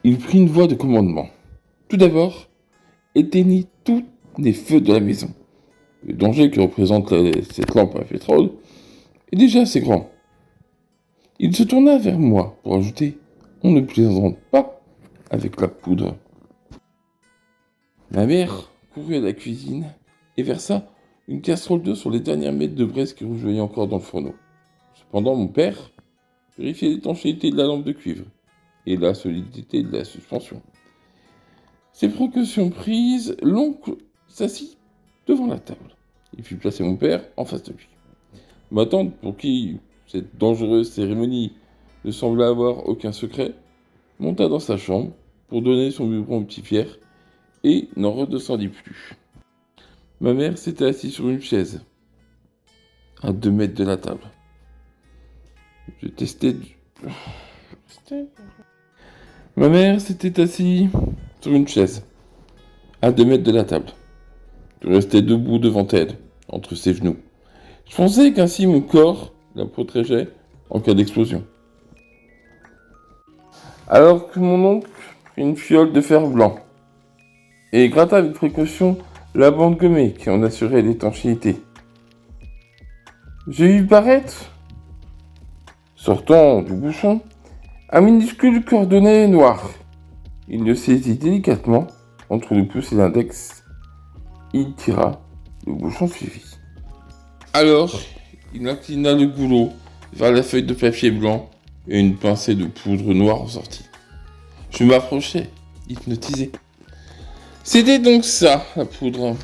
Il prit une voix de commandement. Tout d'abord, éteignit tous les feux de la maison. Le danger que représente cette lampe à pétrole est déjà assez grand. Il se tourna vers moi pour ajouter: On ne plaisante pas avec la poudre. Ma mère courut à la cuisine et versa une casserole d'eau sur les dernières miettes de braise qui rougeoyaient encore dans le fourneau. Cependant, mon père vérifiait l'étanchéité de la lampe de cuivre et la solidité de la suspension. Ces précautions prises, l'oncle s'assit devant la table. Il fit placer mon père en face de lui. Ma tante, pour qui cette dangereuse cérémonie ne semblait avoir aucun secret, monta dans sa chambre pour donner son biberon au petit Pierre et n'en redescendit plus. Ma mère s'était assise sur une chaise, à 2 mètres de la table. Je testais... Ma mère s'était assise sur une chaise, à 2 mètres de la table. Je restais debout devant elle, entre ses genoux. Je pensais qu'ainsi mon corps la protégeait en cas d'explosion. Alors que mon oncle prit une fiole de fer blanc et gratta avec précaution la bande gommée qui en assurait l'étanchéité. J'ai vu paraître, sortant du bouchon, un minuscule cordonnet noir. Il le saisit délicatement entre le pouce et l'index. Il tira, le bouchon suivit. Alors, il inclina le goulot vers la feuille de papier blanc et une pincée de poudre noire en sortit. Je m'approchai, hypnotisé. C'était donc ça, la poudre.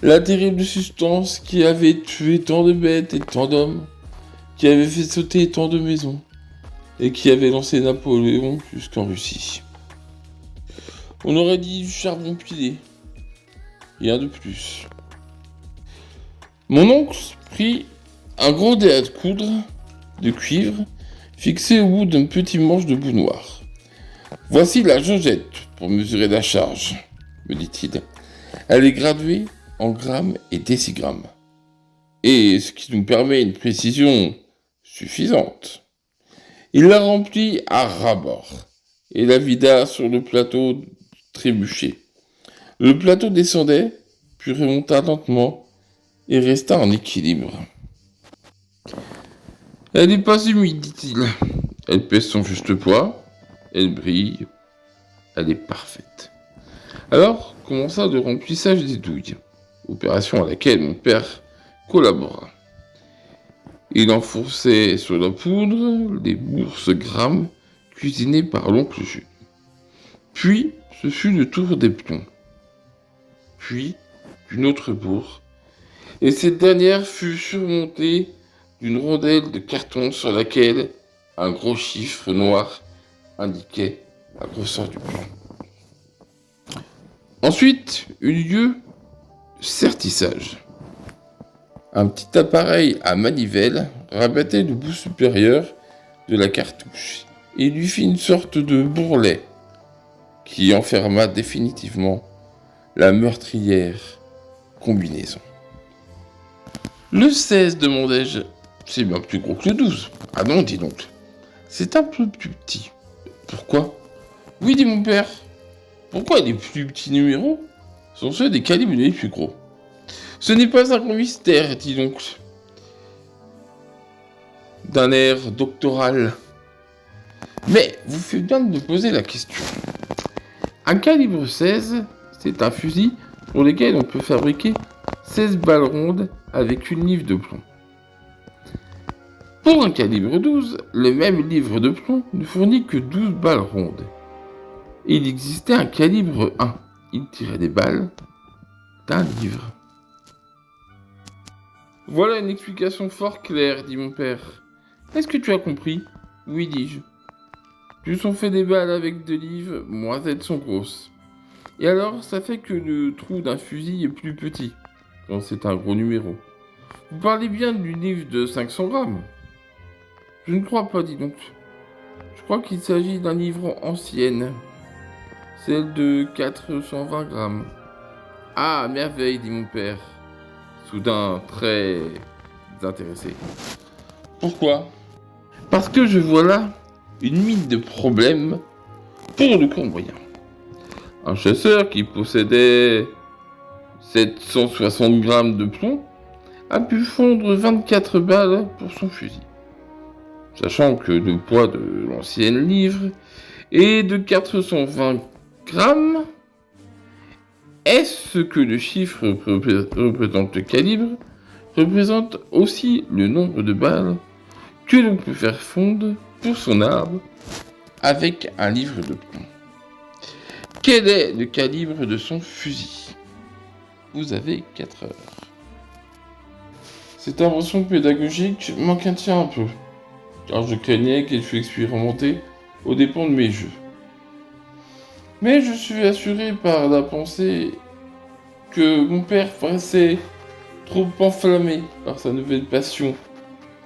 La terrible substance qui avait tué tant de bêtes et tant d'hommes, qui avait fait sauter tant de maisons, et qui avait lancé Napoléon jusqu'en Russie. On aurait dit du charbon pilé. Rien de plus. Mon oncle prit un gros dé à coudre de cuivre fixé au bout d'un petit manche de bout noir. Voici la jaugette pour mesurer la charge, me dit-il. Elle est graduée en grammes et décigrammes. Et ce qui nous permet une précision suffisante. Il la remplit à ras-bord et la vida sur le plateau trébuché. Le plateau descendait, puis remonta lentement et resta en équilibre. Elle n'est pas humide, dit-il. Elle pèse son juste poids, elle brille, elle est parfaite. Alors commença le remplissage des douilles, opération à laquelle mon père collabora. Il enfonçait sur la poudre les bourses grammes cuisinées par l'oncle Jules. Puis, ce fut le tour des plombs. Puis, une autre bourse, et cette dernière fut surmontée d'une rondelle de carton sur laquelle un gros chiffre noir indiquait la grosseur du plomb. Ensuite, eut lieu sertissage. Un petit appareil à manivelle rabattait le bout supérieur de la cartouche et lui fit une sorte de bourrelet qui enferma définitivement la meurtrière combinaison. Le 16, demandai-je. C'est bien plus gros que le 12. Ah non, dit l'oncle. C'est un peu plus petit. Pourquoi? Oui, dit mon père. Pourquoi les plus petits numéros sont ceux des calibres les plus gros? Ce n'est pas un grand mystère, dit l'oncle, d'un air doctoral. Mais vous faites bien de me poser la question. Un calibre 16, c'est un fusil pour lequel on peut fabriquer 16 balles rondes avec une livre de plomb. Pour un calibre 12, le même livre de plomb ne fournit que 12 balles rondes. Et il existait un calibre 1. Il tirait des balles d'un livre. Voilà une explication fort claire, dit mon père. Est-ce que tu as compris? Oui, dis-je. Plus on fait des balles avec de livres, moins elles sont grosses. Et alors, ça fait que le trou d'un fusil est plus petit, quand c'est un gros numéro. Vous parlez bien d'une livre de 500 grammes? Je ne crois pas, dit donc. Je crois qu'il s'agit d'un livre ancienne, celle de 420 grammes. Ah, merveille, dit mon père, soudain très intéressé. Pourquoi? Parce que je vois là une mine de problèmes pour le camp moyen. Un chasseur qui possédait 760 grammes de plomb a pu fondre 24 balles pour son fusil. Sachant que le poids de l'ancienne livre est de 420 grammes, est-ce que le chiffre représente le calibre, représente aussi le nombre de balles que l'on peut faire fondre pour son arme avec un livre de plomb. Quel est le calibre de son fusil? Vous avez 4 heures. Cette invention pédagogique m'inquiétait un peu, car je craignais qu'elle fût expérimentée aux dépens de mes jeux. Mais je suis assuré par la pensée que mon père paraissait trop enflammé par sa nouvelle passion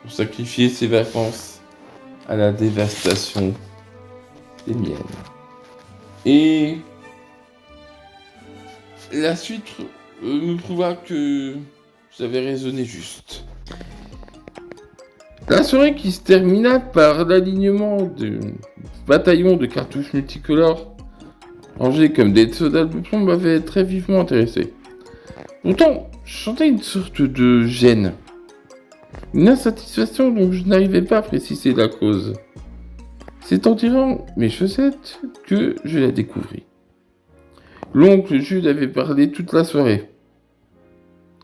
pour sacrifier ses vacances à la dévastation des miennes. Et la suite me prouva que j'avais raisonné juste. La soirée qui se termina par l'alignement de bataillons de cartouches multicolores rangés comme des soldats de plomb m'avait très vivement intéressé. Pourtant, je sentais une sorte de gêne, une insatisfaction dont je n'arrivais pas à préciser la cause. C'est en tirant mes chaussettes que je la découvris. L'oncle Jules avait parlé toute la soirée,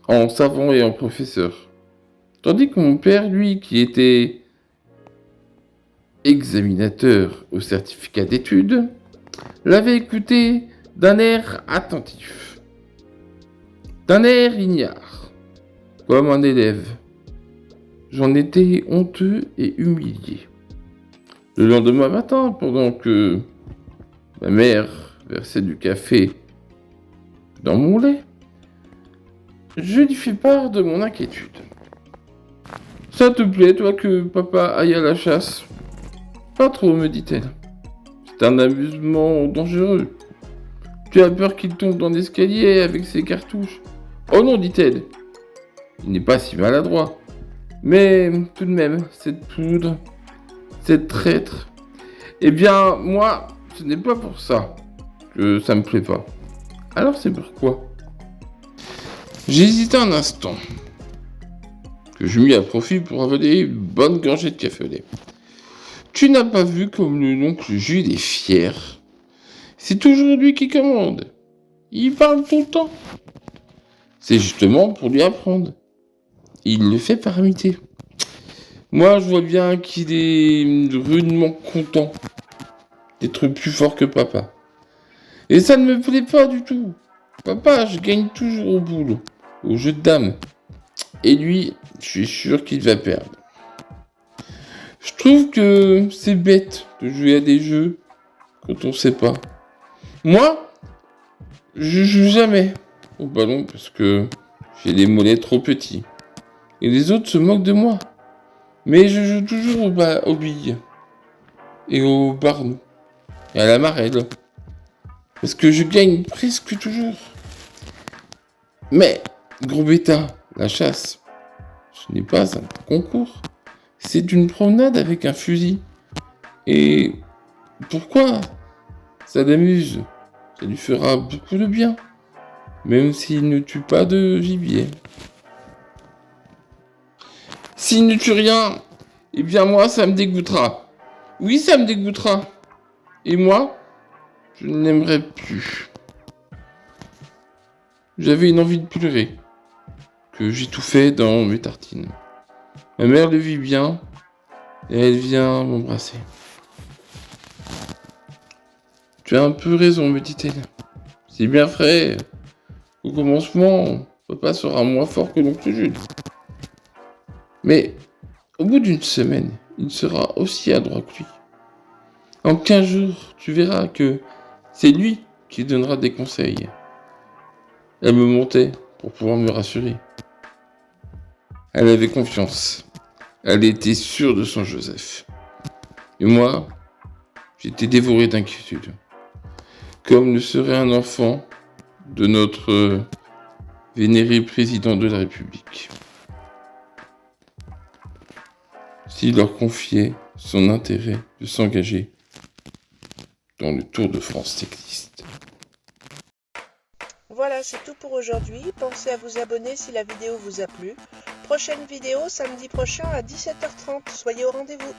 en savant et en professeur. Tandis que mon père, lui, qui était examinateur au certificat d'études, l'avait écouté d'un air attentif, d'un air ignare, comme un élève. J'en étais honteux et humilié. Le lendemain matin, pendant que ma mère versait du café dans mon lait, je lui fis part de mon inquiétude. Ça te plaît, toi, que papa aille à la chasse? Pas trop, me dit-elle. C'est un amusement dangereux. Tu as peur qu'il tombe dans l'escalier avec ses cartouches? Oh non, dit-elle. Il n'est pas si maladroit. Mais tout de même, cette poudre, cette traître. Eh bien, moi, ce n'est pas pour ça que ça me plaît pas. Alors c'est pourquoi? J'hésitai un instant, que je mis à profit pour avaler une bonne gorgée de café au lait. Tu n'as pas vu comme le oncle Jules est fier? C'est toujours lui qui commande. Il parle tout le temps. C'est justement pour lui apprendre. Il le fait par amitié. Moi, je vois bien qu'il est rudement content d'être plus fort que papa. Et ça ne me plaît pas du tout. Papa, je gagne toujours au boulot, au jeu de dames. Et lui, je suis sûr qu'il va perdre. Je trouve que c'est bête de jouer à des jeux quand on sait pas. Moi, je joue jamais au ballon parce que j'ai les mollets trop petits. Et les autres se moquent de moi. Mais je joue toujours aux billes. Et au barnou. Et à la marelle. Parce que je gagne presque toujours. Mais, gros bêta, la chasse, ce n'est pas un concours. C'est une promenade avec un fusil. Et pourquoi? Ça l'amuse. Ça lui fera beaucoup de bien. Même s'il ne tue pas de gibier. S'il ne tue rien, eh bien moi, ça me dégoûtera. Oui, ça me dégoûtera. Et moi, je ne l'aimerais plus. J'avais une envie de pleurer, que j'étouffais dans mes tartines. Ma mère le vit bien, et elle vient m'embrasser. Tu as un peu raison, me dit-elle. C'est bien vrai. Au commencement, papa sera moins fort que l'oncle Jules. Mais au bout d'une semaine, il sera aussi adroit que lui. En 15 jours, tu verras que c'est lui qui donnera des conseils. Elle me montait pour pouvoir me rassurer. Elle avait confiance. Elle était sûre de son Joseph. Et moi, j'étais dévoré d'inquiétude. Comme le serait un enfant de notre vénéré président de la République. S'il leur confiait son intérêt de s'engager dans le Tour de France cycliste. Voilà, c'est tout pour aujourd'hui. Pensez à vous abonner si la vidéo vous a plu. Prochaine vidéo samedi prochain à 17h30. Soyez au rendez-vous.